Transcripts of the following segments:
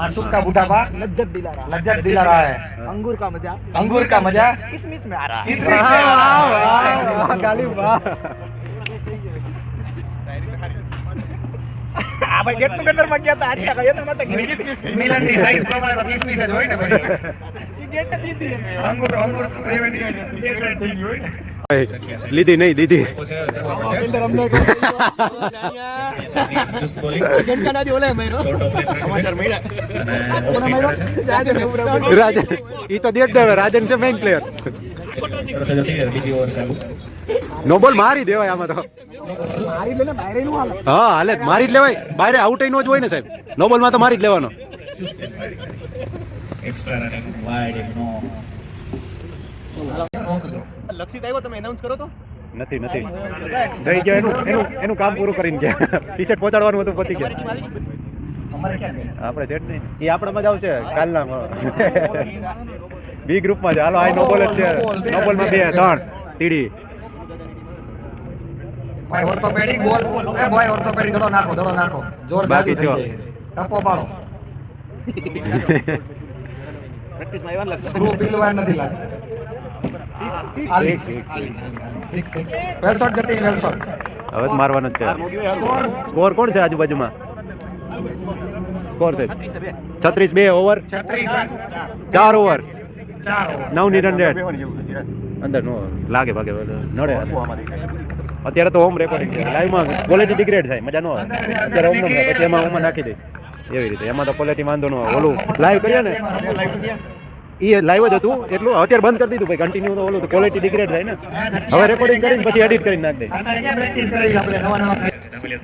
मासूम का बुढ़ापा लज्जत दिला रहा लज्जत दिला रहा है। अंगूर का मजा अंगूर का मजा किसमिस में आ रहा है किसमिस में आ रहा है। ગાલી વાહ આ ભાઈ ગેટ ટુગેધર માં ગયા હતા આટલા કયો ને માટે મિલન ની સાઈઝ પ્રમાણે તો કિસમિસ જ હોય ને ભાઈ ઈ ગેટ દીધી એને અંગૂર અંગૂર તો એવી એક થઈ ગયું હોય ને લીધી નહીં દીધી ફિલ્ડર અમને એજન્ટ કા ના દી ઓલે મેરો સમાચાર મળ્યા કોના મેરો રાજન એવું રાજન ઈ તો દેખ દેવે રાજન છે મેઇન પ્લેયર નો બોલ મારી દેવાય આમાં તો મારી લેને બહાર નું હાલ હા હાલે મારી જ લેવાય બહાર આઉટ નો જ હોય ને સાહેબ નો બોલ માં તો મારી જ લેવાનો extra running wide no લક્ષિત આવ્યો તમે એનાઉન્સ કરો તો નથી નથી દઈ ગયા એનું એનું એનું કામ પૂરું કરીને ગયા ટી શર્ટ પહોંચાડવાનું હતું પહોંચી ગયા આપણે સેટ નહીં એ આપણામાં જ આવશે કાલના બી ગ્રુપમાં છે હાલો આ નો બોલ જ છે નો બોલમાં 2 3 તીડી ભાઈ ઓર્થોપેડિક બોલ એ ભાઈ ઓર્થોપેડિક દડો નાખો જોર બાકી જો ટપો પાડો પ્રેક્ટિસ માં આવ્યા લક્ષિત સ્ક્રૂ પીલવા નથી લાગતું વેલશોટ જતી વેલશોટ હવે જ મારવાનો જ છે સ્કોર કોણ છે આજુબાજુમાં સ્કોર છે 36-2 ઓવર 4 ઓવર 9 ની રન રેટ અંદર નો લાગે ભાગે નડે અત્યારે તો હોમ રેકોર્ડિંગ છે લાઈવમાં ક્વોલિટી ડિગ્રેડ થાય મજા ન આવે અત્યારે હોમ નંબર પછી એમાં નાખી દઈશ એવી રીતે એમાં તો ક્વોલિટી વાંધો ન આવે ઓલું લાઈવ કરીએ ને એ લાઈવ જ હતું એટલું અત્યારે બંધ કરી દીધું ભાઈ કન્ટિન્યુ તો ઓલું તો ક્વોલિટી ડિગ્રેડ થાય ને હવે રેકોર્ડિંગ કરીને પછી એડિટ કરીને નાખ દઈશ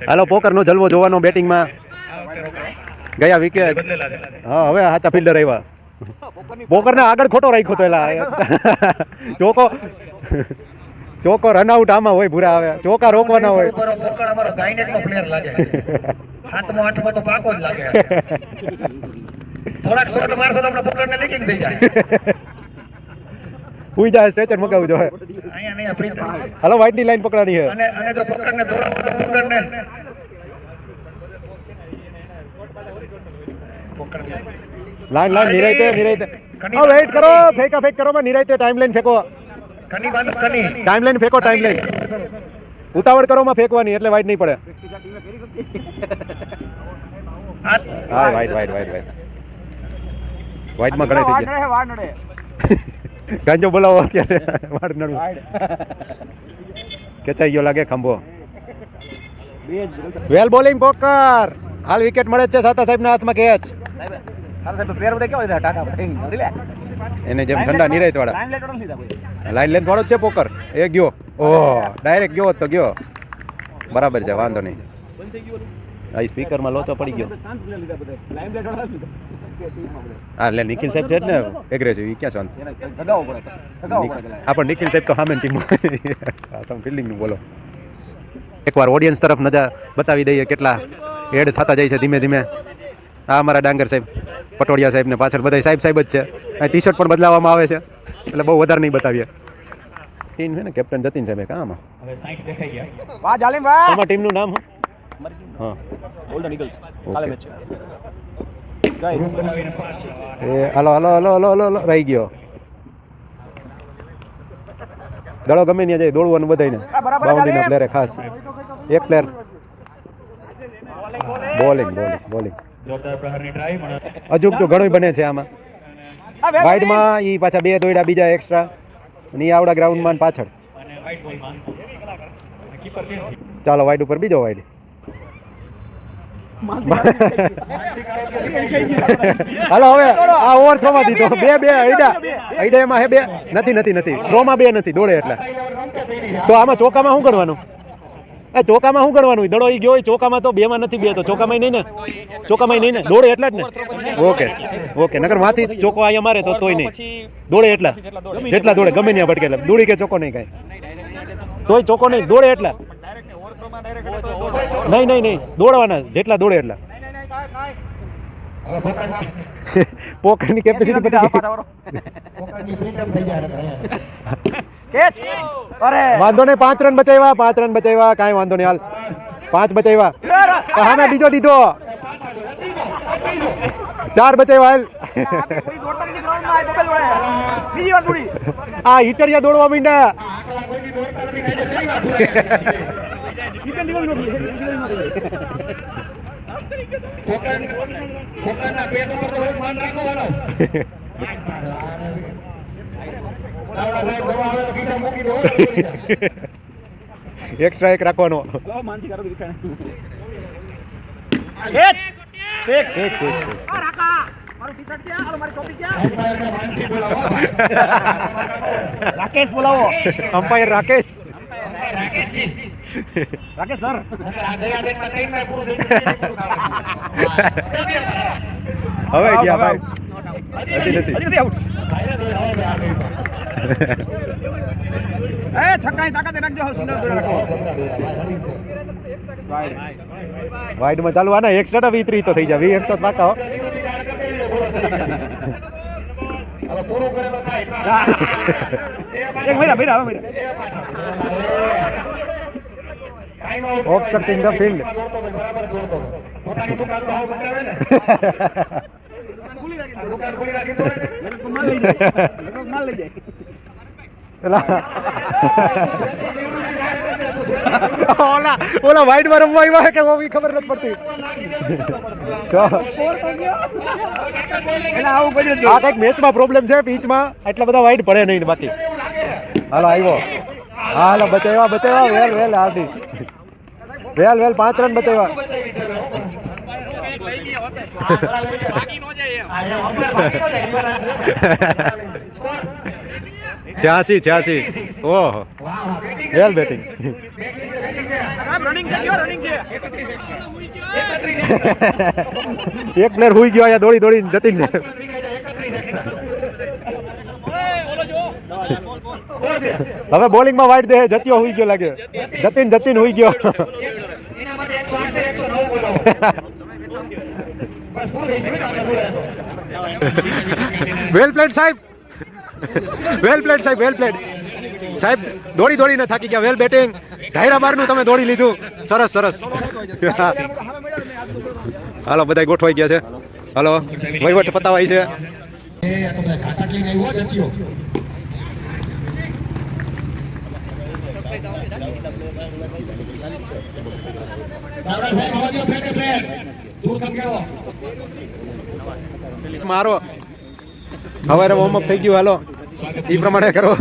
હાલો પોકર નો જલવો જોવાનો બેટિંગમાં ગયા વિકેટ હા હવે સાચા ફિલ્ડર આવ્યા પોકરને આગળ ખોટો રાખ્યો તો એલા ચોકો રનઆઉટ આમાં હોય ભૂરા આવે ચોકા રોકવાના હોય પોકર અમારો ગાયનેટ નો પ્લેયર લાગે હાથમાં આઠમાં તો પાકો જ લાગે થોડાક શોટ મારશો તો આપણે પોકરને લીકિંગ થઈ જાય હુઈ જાય સ્ટ્રેચર મગાવવું જોઈએ અહીંયા નહીં પ્રિન્ટ હાલો વાઈટની લાઈન પકડવાની છે અને જો પોકરને દોરાવો તો પોકરને લાઈન નિરાયતે હા વેઇટ કરો ફેંકા ફેંક કરો નિરાયતે ટાઈમ લાઈન ફેંકો કની બાંધો કની ટાઈમ લાઈન ફેંકો ટાઈમ લાઈન ઉતાવળ કરો માં ફેંકવાની એટલે વાઈટ નહીં પડે હા વાઈટ વાઈટમાં ઘણા થઈ ગયા વાડ નડે ગાંજો બોલાવો અત્યારે વાડ નડવું કેચાઈ ગયો લાગે ખંભો વેલ બોલિંગ પોકર હાલ વિકેટ મળે છે સાતા સાહેબના હાથમાં કેચ સાહેબ પ્લેયર બધા કેવા લીધા ટાટા બધા રિલેક્સ એને જેમ ઠંડા નિરાયત વાળા લાઈન લેટર નથી લીધા કોઈ લાઈન લેન્થ વાળો જ છે પોકર એ ગયો ઓહ ડાયરેક્ટ ગયો તો ગયો બરાબર છે વાંધો નહીં આ સ્પીકરમાં લોચો પડી ગયો શાંત પ્લેયર લીધા બધા લાઈન લેટર નથી લીધા હા એટલે નિખિલ સાહેબ છે જ ને એગ્રેસિવ એ ક્યાં શાંત દગાવો પડે આ પણ નિખિલ સાહેબ તો સામે ટીમ તમે ફિલ્ડિંગનું બોલો એકવાર ઓડિયન્સ તરફ નજર બતાવી દઈએ કેટલા એડ થતા જાય છે ધીમે ધીમે આ અમારા ડાંગર સાહેબ પટોડિયા સાહેબને પાછળ બધા સાહેબ જ છે આ ટી શર્ટ પણ બદલાવવામાં આવે છે એટલે બહુ વધારે નહીં બતાવીએ ટીમ છે ને કેપ્ટન જતીન સાહેબ કામાં હવે 60 દેખાઈ ગયા વાહ જાલિમ વાહ તમારા ટીમનું નામ હા ગોલ્ડન ઈગલ્સ કાલે મેચ છે રૂમ બનાવીને 5 એ હલો રહી ગયો દડો ગમે ત્યાં જાય દોડવાનું બધાને બાઉન્ડ્રીના પ્લેયરે ખાસ એક પ્લેયર બોલિંગ જોરદાર પ્રહારની ટ્રાય પણ અજુક તો ઘણું બને છે આમાં વાઇડમાં ઈ પાછા 2 દોડ્યા બીજા એક્સ્ટ્રા અને ઈ આવડા ગ્રાઉન્ડમાં પાછળ અને વાઇડ બોલમાં કીપર કે ચાલો વાઇડ ઉપર બીજો વાઇડ હાલો હવે આ ઓવર થવા દીધો બે આઈડા એમાં હે બે નથી થ્રોમાં 2 નથી દોડે એટલે તો આમાં ચોકામાં શું કરવાનું એ ચોકામાં શું કરવાનું દડો ઈ ગયો ચોકામાં તો 2 માં નથી 2 તો ચોકામાં નહીં ને દોડે એટલા જ ને ઓકે નગર માંથી ચોકો અહીંયા મારે તો તોય નહીં દોડે એટલા જેટલા દોડે ગમે ત્યાં ભટકે એટલે દોડી કે ચોકો નહીં કાંઈ તોય ચોકો નહીં દોડે એટલા નહીં દોડવાના જેટલા દોડે એટલા પોકરની કેપેસિટી પતી ગઈ કેચ અરે વાંધો નહીં 5 રન બચાવ્યા કાંઈ વાંધો નહીં હાલ 5 બચાવ્યા સામે બીજો દીધો 4 બચાવ્યા હાલ. કોઈ દોડતા નથી ગ્રાઉન્ડમાં આ ડબલ વળે બીજી વાર દોડી આ હિટરિયા દોડવા માંડ્યા. રિટર્ન નીકળી પોતાના પેટ ઉપર તો માન રાખો વાળો. આવડા સાહેબ ઘરમાં આવે તો ખિસ્સા મૂકી દો. એક્સ્ટ્રા એક રાખવાનો. માનસી કરો દીખાણે કેચ સિક્સ સિક્સ. આ રાકા મારું ટી-શર્ટ ક્યાં હાલો મારી ટોપી ક્યાં અમ્પાયરને માનથી બોલાવો. રાકેશ બોલાવો અમ્પાયર રાકેશ. રાકેશ સર આ ગયા બેનમાં ત્રણ મેચ પૂરું થઈ ગયું. હવે ગયા ભાઈ. હજી નથી. હજી આઉટ એ છક્કાની તાકાત રાખજો હવે સિંગલ દોડ રાખો વાઇડમાં ચાલુ આના એક્સ્ટ્રા 20 તો થઈ જાય 20 તો પાકા હો. હવે પૂરું કરે તો થાય. એક મહિના હવે Obstructing the field. બરાબર દોડતો હતો. પોતાની દુકાન તો હાવ બચાવે ને. દુકાન ખુલી રાખી દો ને. માલ લઈ જાય ઓલા વાઇડમાં રમવા આવ્યા કે ઓવી ખબર નથી પડતી. આવું બધું આ કઈક મેચમાં પ્રોબ્લેમ છે પીચમાં એટલા બધા વાઇડ પડે નહીં બાકી. હાલો આવ્યો. હાલો બચાવ્યા વેલ હાર્ડી વેલ 5 રન બચાવ્યા. છ્યાસી ઓહો વેલ બેટિંગ. રનિંગ છે એક પ્લેયર હુઈ ગયો અહીંયા દોડી જતીન છે. હવે બોલિંગમાં વાઇડ દે જત્યો હુઈ ગયો લાગે. જતીન હુઈ ગયો. એના માટે 108 109 બોલાવો. બસ પૂરું થઈ ગયું ને બોલાવો. વેલ પ્લેડ સાહેબ. સાહેબ દોડીને થાકી ગયા. વેલ બેટિંગ. ધાયરા બારનું તમે દોડી લીધું. સરસ. હાલો બધા ગોઠવાઈ ગયા છે. હાલો વહીવટ પતાવાય છે. એ તો બધા ખાતા ક્લીન આવ્યો જત્યો. દાદા સાહેબ આવજો ફેટે ફેટ. દૂર ખંગેવો. મારો હવે વોર્મઅપ થઈ ગયું. હાલો એ પ્રમાણે કરો.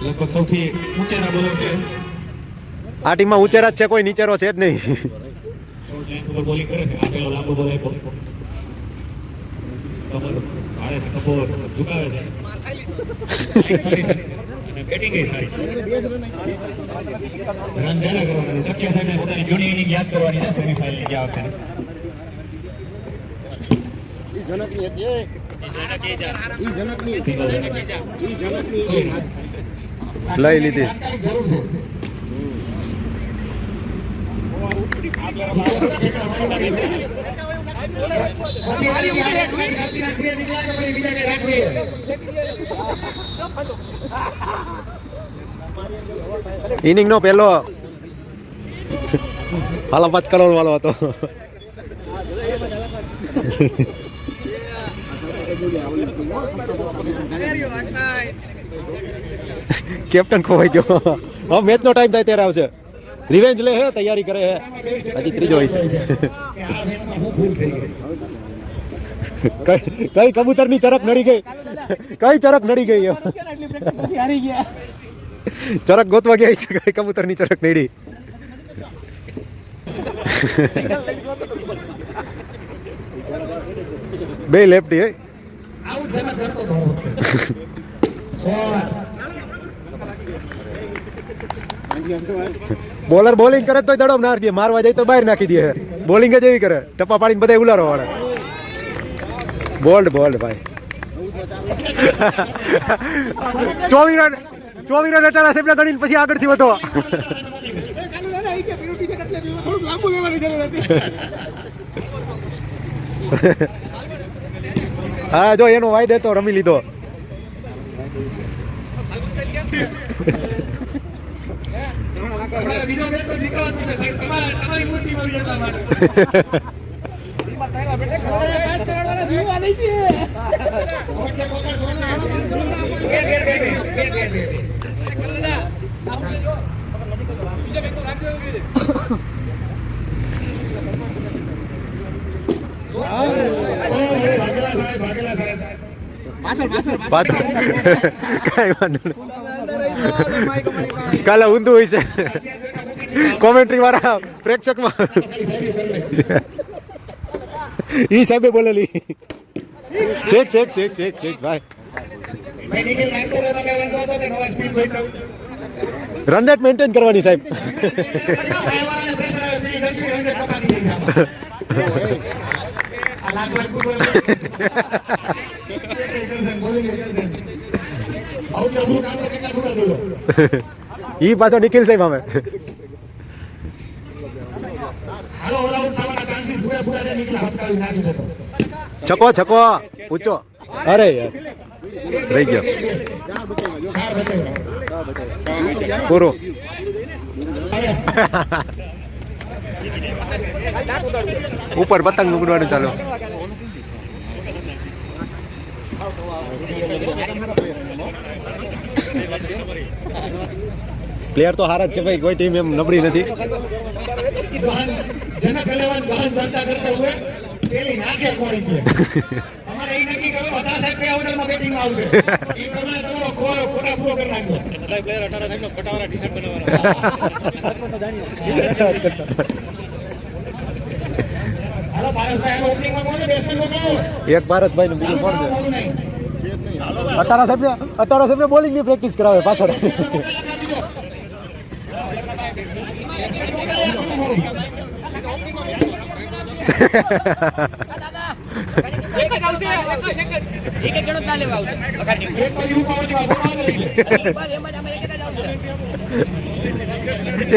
લગભગ સૌથી ઊંચેના બોલર છે. આ ટીમમાં ઉચેરા જ છે, કોઈ નીચેરો છે જ નહીં. બોલિંગ કરે છે. આ પેલો લાંબો બોલ આપ્યો. કમર ભાડે છે, કપોર ઝુકાવે છે. બેટિંગ એ સારી છે. રન જ્યાદા કરવાના છે. શક્ય સાહેબને પોતાની જૂની ઇનિંગ યાદ કરવાની છે સેમીફાઇનલની ગયા વખતે. લઈ લીધી. ઇનિંગ નો પહેલો હાલો 5 કરોડ વાળો હતો. કેપ્ટન ખોવાઈ ગયો. હવે મેચ નો ટાઈમ થાય ત્યારે આવશે. રિવેન્જ લે હે, તૈયારી કરે હે. હજી ત્રીજો હોય છે. કઈ કબૂતર ની ચરક નડી ગઈ. ચરક ગોતવા ગયા છે. કઈ કબૂતર ની ચરક નડી. બે લેફ્ટી હે. આવું જનક કરતો હતો. બોલર બોલિંગ કરે તો દડો ના દે, મારવા જાય તો બહાર નાખી દે. બોલિંગ જ એવી કરે, ટપ્પા પાડીને બધા ઉલારો વાળા. બોલ્ડ ભાઈ. 24 રન અટારા સેપલા ગણીને પછી આગળથી વધો. હા જો એનો વાઇડ હતો, રમી લીધો. કાંઈ વાંધો નહીં. કાલે ઊંધું હોય છે કોમેન્ટ્રી વાળા પ્રેક્ષકમાં ઈ સાહેબે બોલેલી શેક શેક શેક શેક શેક ભાઈ રન રેટ મેન્ટેન કરવાની સાહેબ. ઈ પાછો નિખિલ સાહેબ અમે છકો છકો પૂછો. અરે યાર રહી ગયો પૂરો. ઉપર પતંગ ઉગડવાનું ચાલો. પ્લેયર તો હારા જ છે ભાઈ, કોઈ ટીમ એમ નબળી નથી. એક ભારતભાઈ નું બીજું કોણ છે? અટારા સાહેબ ને બોલિંગ ની પ્રેક્ટિસ કરાવે પાછળ.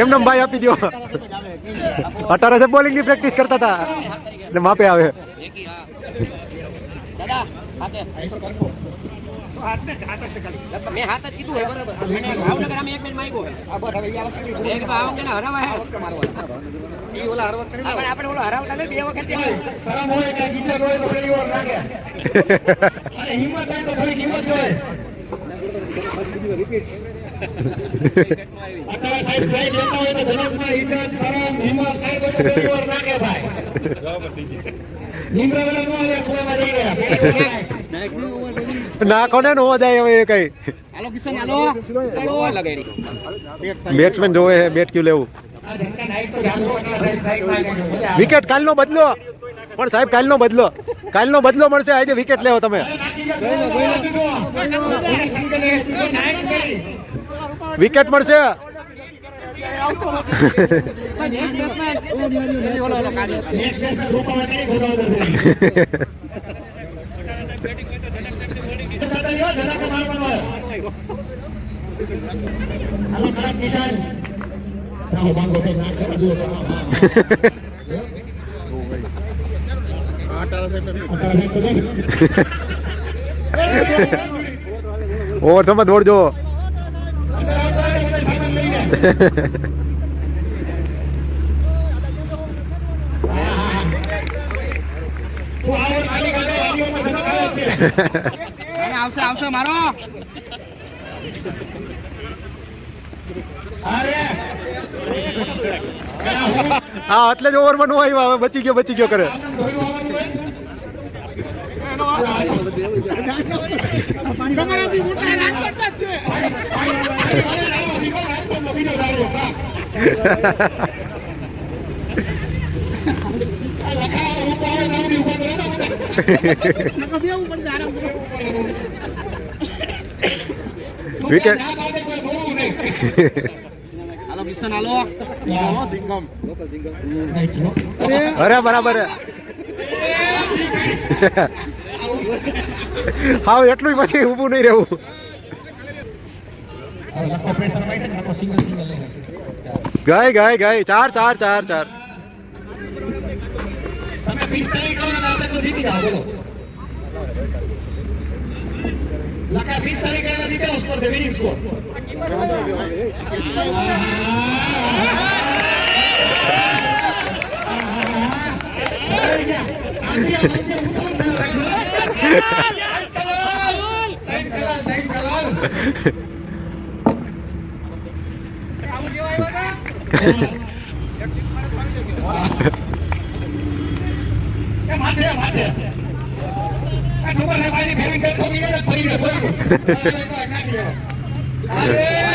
એમને ભાઈ આપી દો. અટારા સાહેબ બોલિંગ ની પ્રેક્ટિસ કરતા હતા એટલે માપે આવે. મેં હાથ જ કીધું ભાવનગર અમે એક મેચ માંગ્યો એક તો આ વખતે હરાવા હે આપણે ઓલો હરાવતા ને 2 વખત શરમ હોય કે જીતે હોય તો પહેલી વાર નાખે. અરે હિંમત હોય તો થોડી હિંમત જોઈએ. અત્યારે સાહેબ ટ્રાય દેતા હોય તો જનકમાં ઇજ્જત શરમ હિંમત કાઈ કોઈ તો પહેલી વાર નાખે ભાઈ. નિમ્રવરા નો આવે કુવામાં જઈ ગયા. નાખો ને નો જાય હવે કઈ. હાલો કિશન હાલો લગાડી બેટ્સમેન જોવે છે બેટ ક્યુ લેવું. વિકેટ કાલનો બદલો પણ સાહેબ કાલનો બદલો મળશે. આજે વિકેટ લેવો તમે. વિકેટ મળશે. ઓવર તમે દોડજો. આવશે મારો હા એટલે જ ઓવરમાં નો આવ્યો. હવે બચી ગયો કરે. વિકેટ હાલો કિશન હાલો સિંગમ અરે બરાબર. હા એટલું પછી ઊભું નહીં રહેવું. ગાય 4 લખા 20 તારીખે જીતેલો સ્કોર છે વિનિંગ સ્કોર.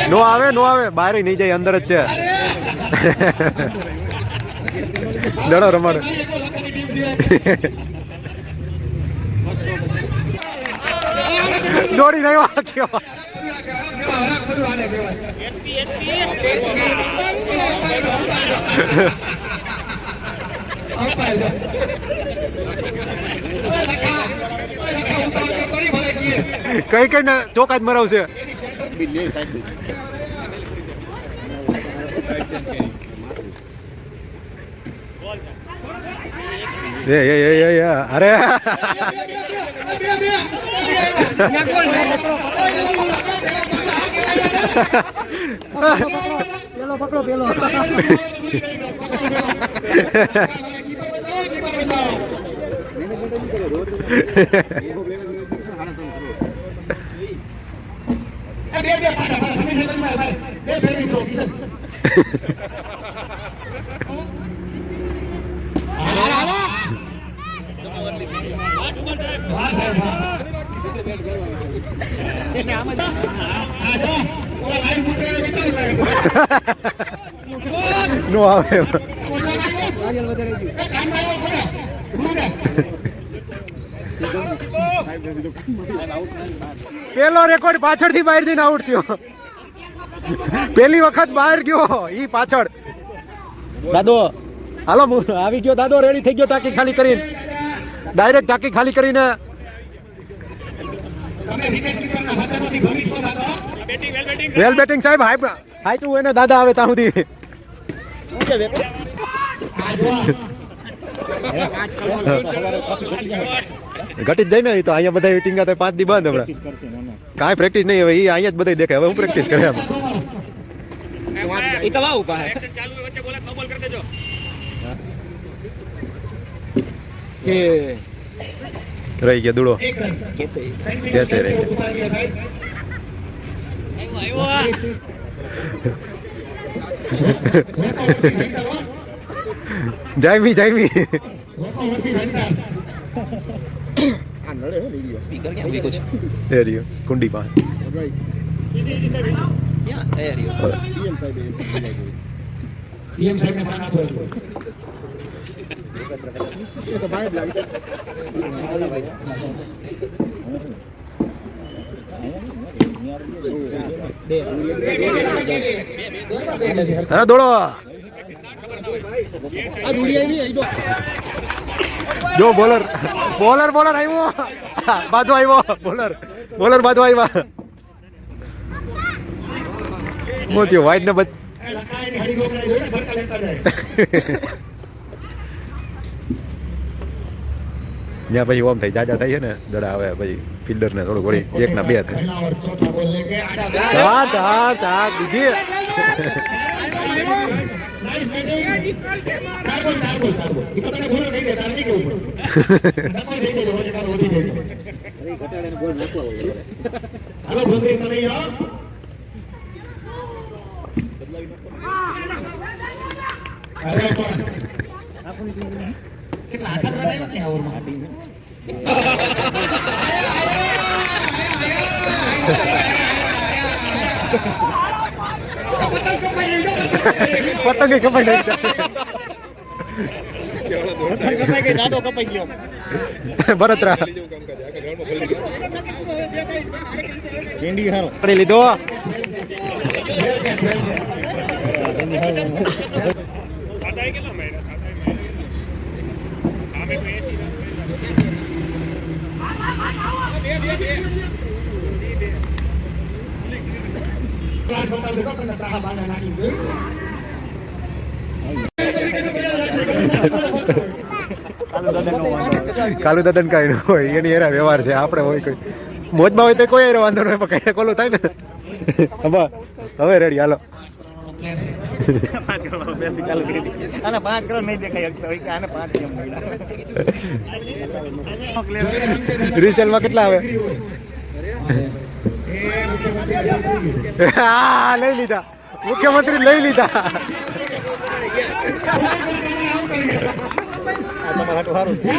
નો આવે નો આવે બહાર નહીં જાય અંદર જ છે દડો રમાડો દોડી નહીં વાગ્યો કઈ કઈ ચોકા જ મરાવશે અરે પેલો પકડો પેલો નો આવે પેલો રેકોર્ડ પાછળથી બહાર જઈને આઉટ થયો પેલી વખત બહાર ગયો ઈ પાછળ દાદો હાલો આવી ગયો દાદો રેડી થઈ ગયો ટાંકી ખાલી કરીને ડાયરેક્ટ ટાંકી ખાલી કરીને વેલ બેટિંગ સાહેબ હાઈ તું એને દાદા આવે ત્યાં સુધી ઘટી જ જાય ને એ તો અહીંયા બધા ટીંગા તો 5 દી બંધ હમણાં કાંઈ પ્રેક્ટિસ નહીં હવે એ અહીંયા જ બધા દેખાય હવે હું પ્રેક્ટિસ કરે એમ રહી ગયા દૂડો ખેંચે રહી જાયમી જાયમી કુંડી પાસે સીએમ સાહેબ ને પાના પર હા દોડો જો બોલર બોલર બોલર આવ્યો બાજુ આવ્યો બોલર બોલર બાજુ આવ્યા મોતીઓ વાઈડ ને ત્યાં પછી ઓમ થઈ જાજા થાય છે ને દડા આવે પછી ફિલ્ડર ને થોડું ઘડી 1 ના 2 થાય ચાર ચાર દીધી કેટલા આખા રડાય ને ઓવરમાં પતંગ કપાઈ ગયો ભરતરા પકડી લીધો કાલુ દાદન કઈ ન હોય એની એરા વ્યવહાર છે આપણે હોય કોઈ મોજમાં હોય તો કોઈ વાંધો નહીં પણ કઈ કોલું થાય ને હવે રેડી હાલો ચાલુ કરી દીધી. આને 5 કરોડ નહીં દેખાય શકતો હોય કે આને 5 કેમ મળ્યા. રિસેલમાં કેટલા આવે? હા, લઈ લીધા મુખ્યમંત્રી, લઈ લીધા. તમારા હાટું સારું છે.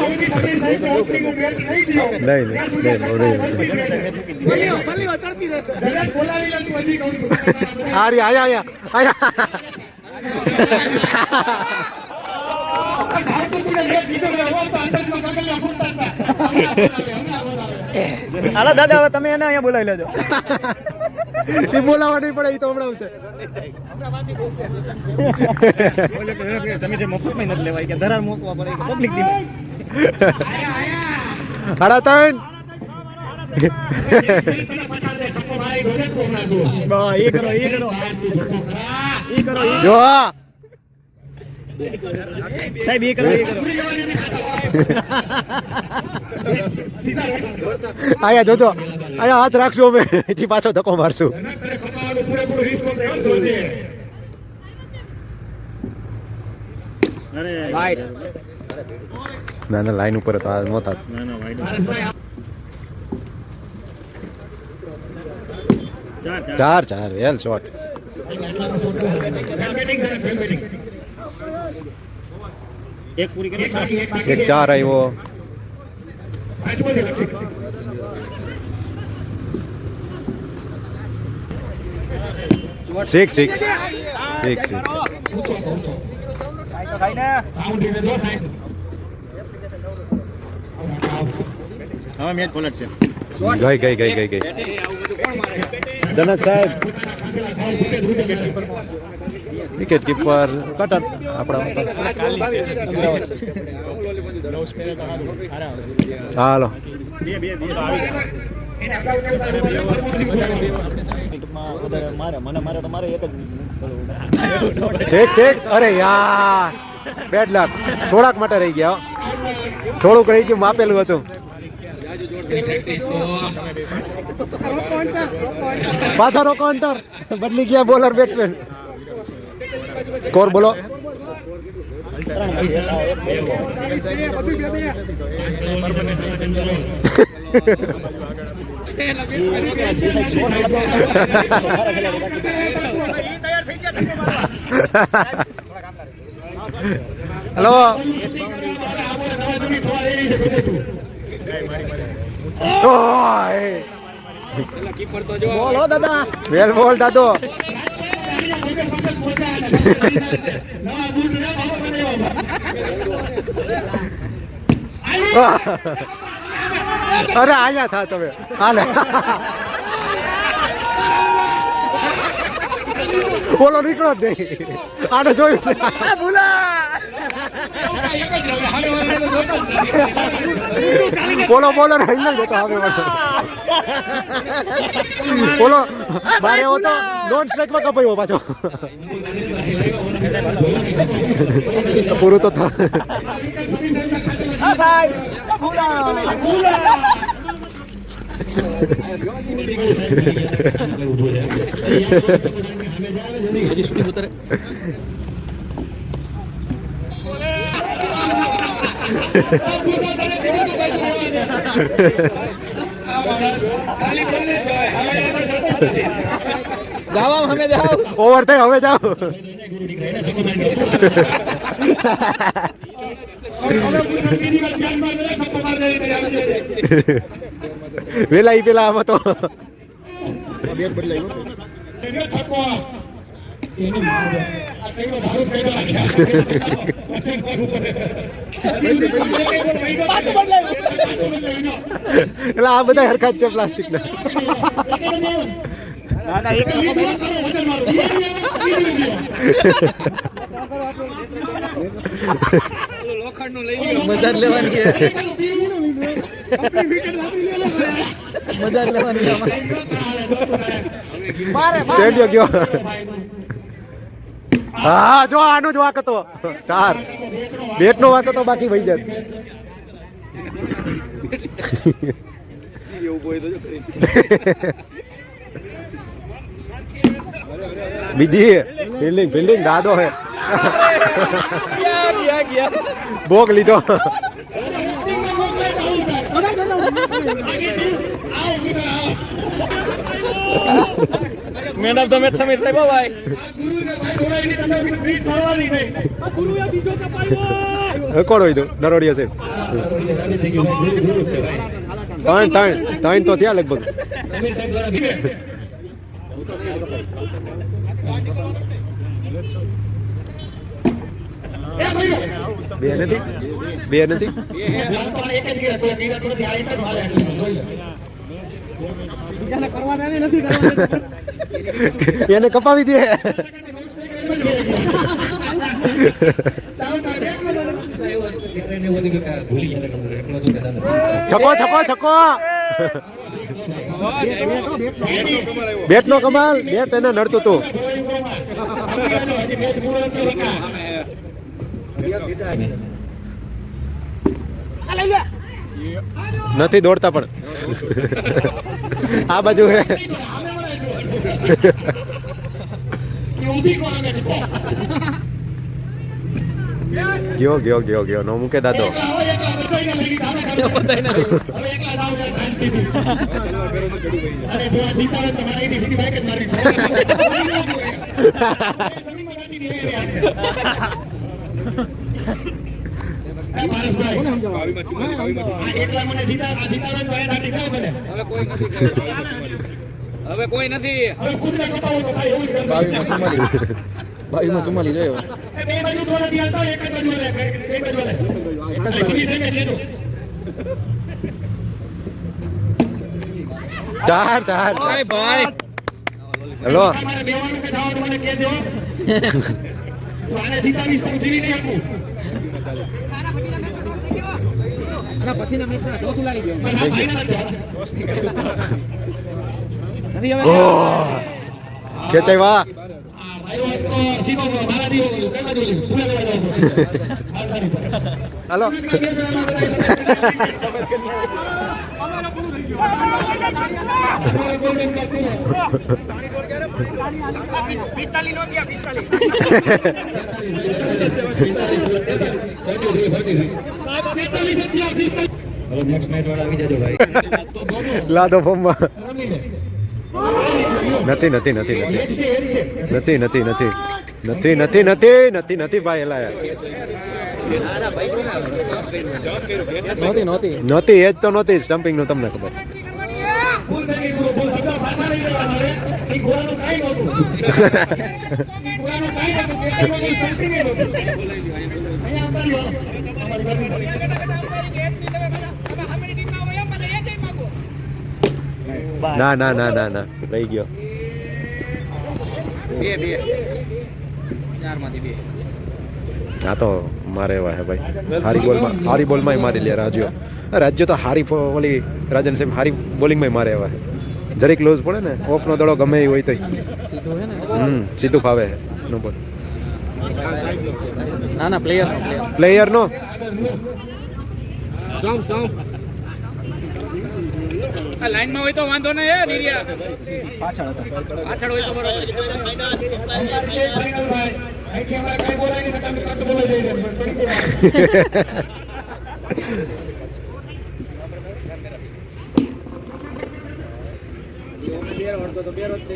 હારી આયા. હાલો દાદા, હવે તમે એને અહીંયા બોલાવી લેજો. એ બોલાવવા નહીં પડે, એ તો હમણાં આવશે. તમે જે મફતમાં નથી લેવાય કે ધરાર મૂકવા પડે કે પબ્લિક દી. 3.5. જો સાહેબ એ કરો. આયા જોજો, આયા હાથ રાખશું અમે, એથી પાછો ધક્કો મારશું. ના લાઈન ઉપર તો નહોતા. ચાર વેલ શોટ. એક પૂરી કરી. એક 4 આવ્યો. 6. હવે મેચ પલટ છે. ગઈ. જનક સાહેબ વિકેટ કીપર કટર આપણા. હાલો મારે એક જ 6. અરે યાર, બેડ લક. થોડાક માટે રહી ગયા, થોડુંક રહી ગયું, માપેલું હતું. પાછળ કાઉન્ટર બદલી ગયા, બોલર બેટ્સમેન. સ્કોર બોલો. હેલો, બોલો દાદા. વેલ બોલ દાદો. અરે આયા થા તમે. હાલે બોલો નીકળો જ નહીં. આને જોયું છે. બોલો રહી નહીં જતો હવે. બોલો મારે એવો તો નોન સ્ટ્રાઇકમાં કપાયો પાછો. પૂરું તો ઓવર થાય, હવે જાઓ. વેલા પેલા આમાં તો એટલે આ બધા હરખા જ છે પ્લાસ્ટિક ના. મજા લેવાની મજા લેવાની. ગયો. હા જો આનો જ વાક હતો. 4 બેટ નો વાક હતો, બાકી વહી જાત. બીજી ફિલ્ડિંગ દાદો હે ભોગ લીધો man of the match Sameer સાહેબ ભાઈ કોણ હોય તો નરોડિયા છે ત્રણ તો ત્યાં લગભગ બે નથી એને કપાવી દે છકો બેટ નો કમાલ બેટ એને નડતું હતું નથી દોડતા પણ આ બાજુ હે ગયો નો મૂકે દાદો હવે કોઈ નથી બાવીમાં 44 રહ્યો ચાર ભાઈ હેલો પછીના મેચમાં ટોસ ઉલાડી ગયો ખેંચાઈ વાહ હાલો લાદો ફોર્મમાં નથી ભાઈ એલા નહોતી એજ તો નહોતી સ્ટમ્પિંગ નું તમને ખબર ના રહી ગયો આ તો મારે એવા હે ભાઈ હારી બોલમાં મારી લે રાજ્ય તો હારી ઓલી રાજન સાહેબ હારી બોલિંગમાં મારે એવા હે જરીક ક્લોઝ પડે ને ઓફ નો દડો ગમે એ હોય તો સીધું ફાવે નો બોલ ના પ્લેયર નો લાઈનમાં હોય તો વાંધો નહીં હે નીરિયા પાછળ હોય તો બરોબર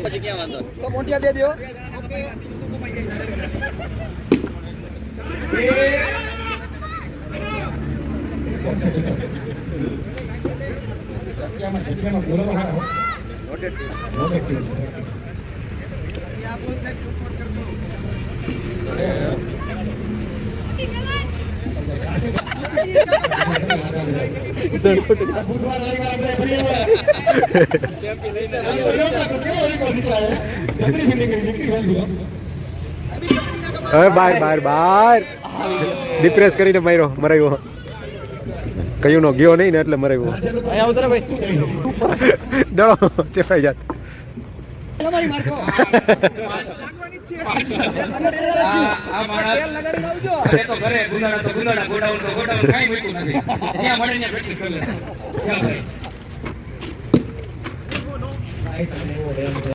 પછી ક્યાં વાંધો તો મોટિયા દે દો બાર ડિપ્રેસ કરીને મરાયો કયું નો ગયો નહીં ને એટલે મરાયો દડો ચેપાઈ જાત